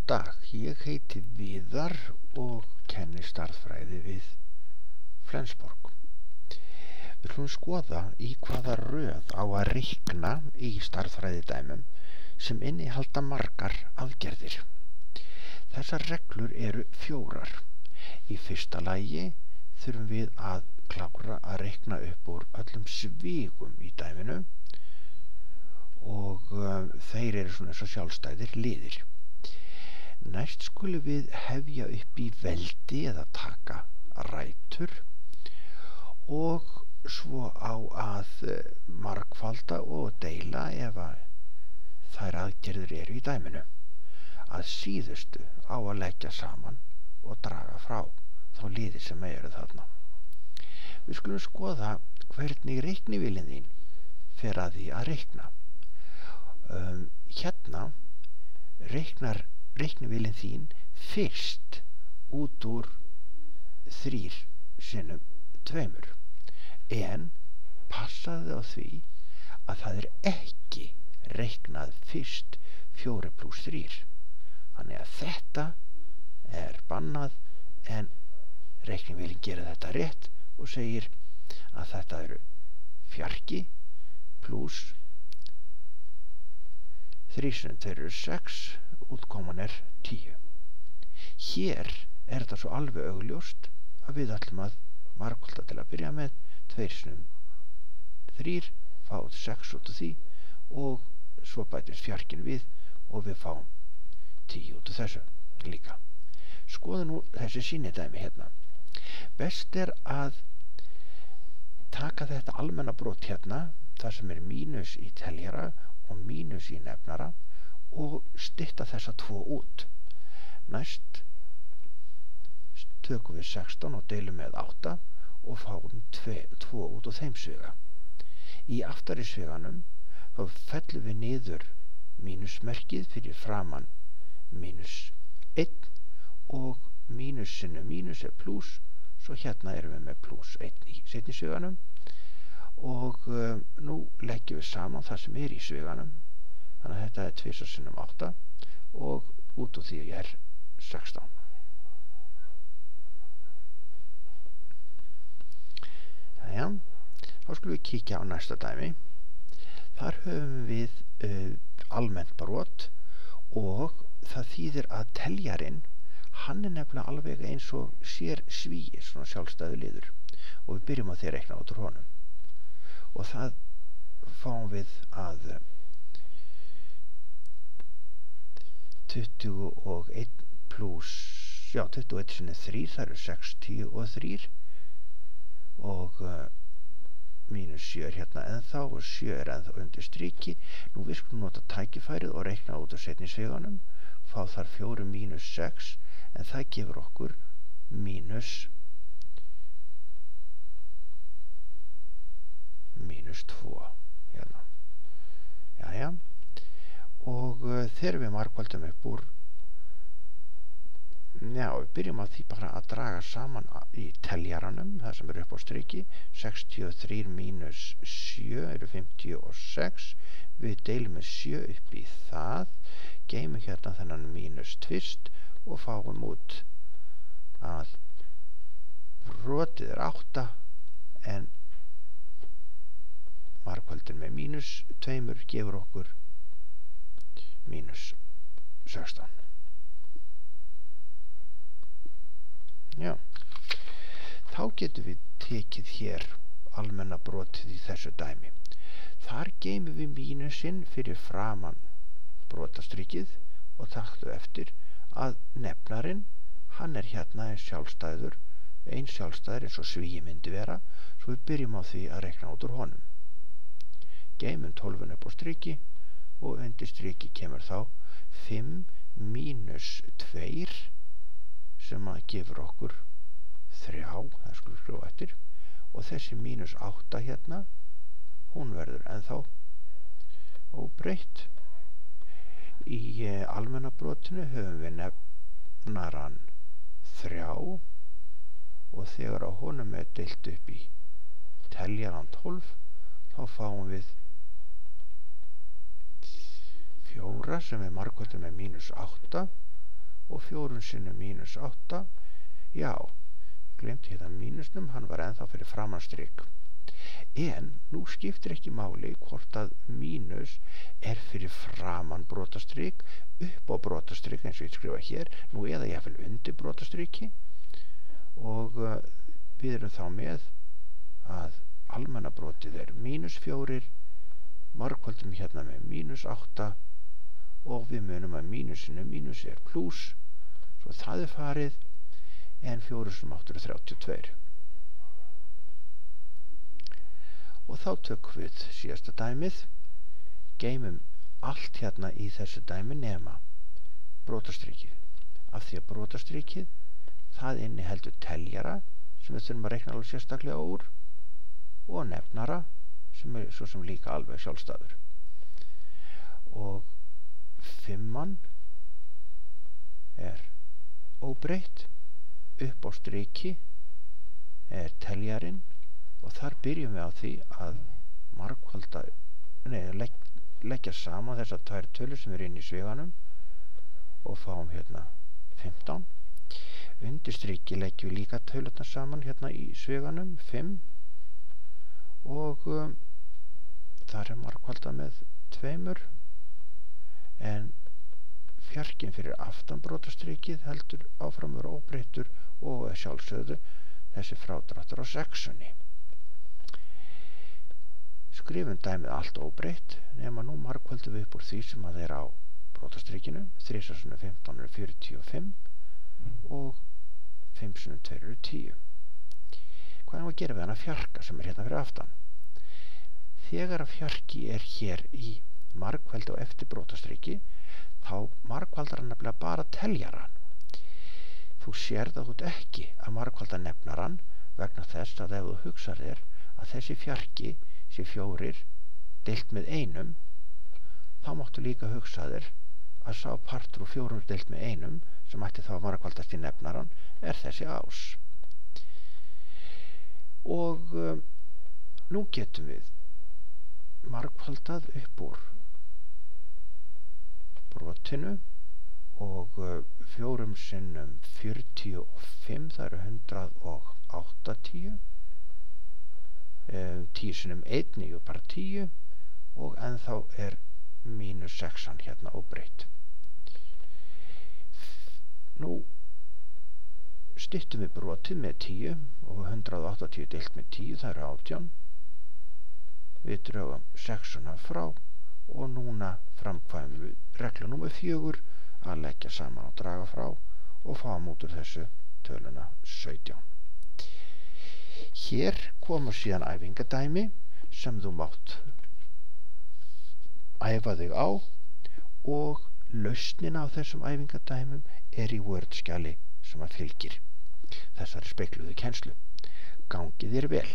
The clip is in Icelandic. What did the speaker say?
Góðan dag, ég heiti Viðar og kenni stærðfræði við Flensborg. Við skulum skoða í hvaða röð á að reikna í stærðfræðidæmum sem innihalda margar aðgerðir. Þessar reglur eru 4. Í fyrsta lagi þurfum við að klára að reikna upp úr öllum svígum í dæminu og þeir eru svona eins og sjálfstæðir liðir. Næst skulum við hefja upp í veldi eða taka rætur og svo á að margfalda og deila ef þær aðgerðir eru í dæminu. Að síðustu á að leggja saman og draga frá þá liði sem eru þarna. Við skulum skoða hvernig reiknivélin þín fer að því að reikna. Hérna reiknar reiknivélin þín fyrst út úr 3 sinnum 2, en passaðu á því að það er ekki reiknað fyrst 4 + 3. Þannig að þetta er bannað, en reiknivélin gerir þetta rétt og segir að þetta eru fjarki pluss 3 sinnum 2 eru 6, útkoman er 10. Hér er þetta svo alveg augljóst að við ætlum að margfalda til að byrja með 2 sinnum 3, fá 6 út úr því og svo bætist fjarkin við og við fáum 10 út úr þessu líka. Skoðu nú þessi sýnidæmi hérna. Best er að taka þetta almenna brot hérna, þar sem er mínus í teljara og mínus í nefnara, og stytta þessa 2 út. Næst tökum við 16 og deilum með 8 og fáum 2 út úr þeim sviga. Í aftari sviganum þá fellum við niður mínusmerkið fyrir framan mínus 1 og mínus sinnum mínus er pluss, svo hérna erum við með pluss 1 í seinni sviganum og nú leggjum við saman það sem er í sviganum. Þannig að þetta er 2 sinnum 8 og út úr því er 16. Jæja, þá skulum við kíkja á næsta dæmi. Þar höfum við almennt brot og það þýðir að teljarinn, hann er nefnilega alveg eins og sér svíi, svona sjálfstæðu liður, og við byrjum á því að reikna út úr honum. Og það fáum við að 21 pluss 21 sinnum 3, það eru 60 og 3 og mínus 7 er hérna ennþá og 7 er ennþá undir striki. Nú við skulum nota tækifærið og reikna út úr seinni sviganum, fá þar 4 mínus 6, en það gefur okkur mínus 2 hérna. Jæja, og þegar við margfaldum upp úr, við byrjum á því bara að draga saman í teljaranum, það sem er upp á striki. 63 mínus 7 eru 56, við deilum með 7 upp í það, geymum hérna þennan mínus tvist og fáum út að brotið er 8, en margfaldin með mínus 2 gefur okkur mínus 16. Já, þá getum við tekið hér almenna brotið í þessu dæmi. Þar geymum við mínusinn fyrir framan brotastrikið og taktu eftir að nefnarinn, hann er hérna eins sjálfstæður eins og svíi myndi vera, svo við byrjum á því að reikna út úr honum. Geymum 12 upp á striki og undir striki kemur þá 5 mínus 2 sem að gefur okkur 3, það skulum skrifa eftir, og þessi mínus 8 hérna, hún verður ennþá óbreytt. Í almenna brotinu höfum við nefnaran 3 og þegar á honum er deilt upp í teljaran 12 þá fáum við 4 sem er margfaldið með mínus 8 og 4 sinnum mínus 8. Já, glemti hérna mínusnum, hann var ennþá fyrir framan strik. En nú skiptir ekki máli hvort að mínus er fyrir framan brotastrik, upp á brotastrik eins og ég skrifa hér, nú eða jafnvel undir brotastriki, og við erum þá með að almenna brotið er mínus 4, margföldum hérna með mínus 8 og við munum að mínusinu mínus er plús, svo það er farið, en 4 sem 8 er 32. Og þá tökum við síðasta dæmið, geymum allt hérna í þessu dæmi nema brotastrikið, af því að brotastrikið það inniheldur teljara sem við þurfum að reikna alveg sérstaklega úr og nefnara sem er svo sem líka alveg sjálfstæður. Og 5 er óbreytt, upp á striki er teljarinn og þar byrjum við á því að leggja saman þessar 2 tölur sem eru inn í sviganum og fáum hérna 15. Undir striki leggjum við líka tölurnar saman hérna í sviganum 5 og þar er margfaldað með 2, en fjarkinn fyrir aftan brotastrikið heldur áfram vera óbreyttur og sjálfsögðu þessi frádráttur á 6. Skrifum dæmið allt óbreytt, nema nú margföldum við upp úr því sem að er á brotastrikinu. 3 sinnum 15 er 45 og 5 sinnum 2 eru 10. Hvað er að gera við hana fjarka sem er hérna fyrir aftan? Þegar að fjarki er hér í margföldu og eftir brotastriki, þá margfaldar hann nefnilega bara teljaran. Þú sérð að þú ert ekki að margfalda nefnaran vegna þess að ef þú hugsar þér að þessi fjarki sé 4 deilt með 1, þá máttu líka hugsa þér að sá partur úr 4 deilt með 1 sem ætti þá að margfaldast í nefnaran er þessi ás. Og nú getum við margfaldað upp úr brotinu og 4 sinnum 45, það eru 180, 10 sinnum 1 er bara 10 og ennþá er mínus 6 hérna óbreytt. Nú styttum við brotið með 10 og 180 deilt með 10, það eru 18. Við drögum 6 frá og núna framkvæmum við reglu númer 4 að leggja saman og draga frá og fáum út úr þessu töluna 17. Hér koma síðan æfingadæmi sem þú mátt æfa þig á og lausnin á þessum æfingadæmum er í Word-skjali sem að fylgir þessari spegluðu kennslu. Gangi þér vel!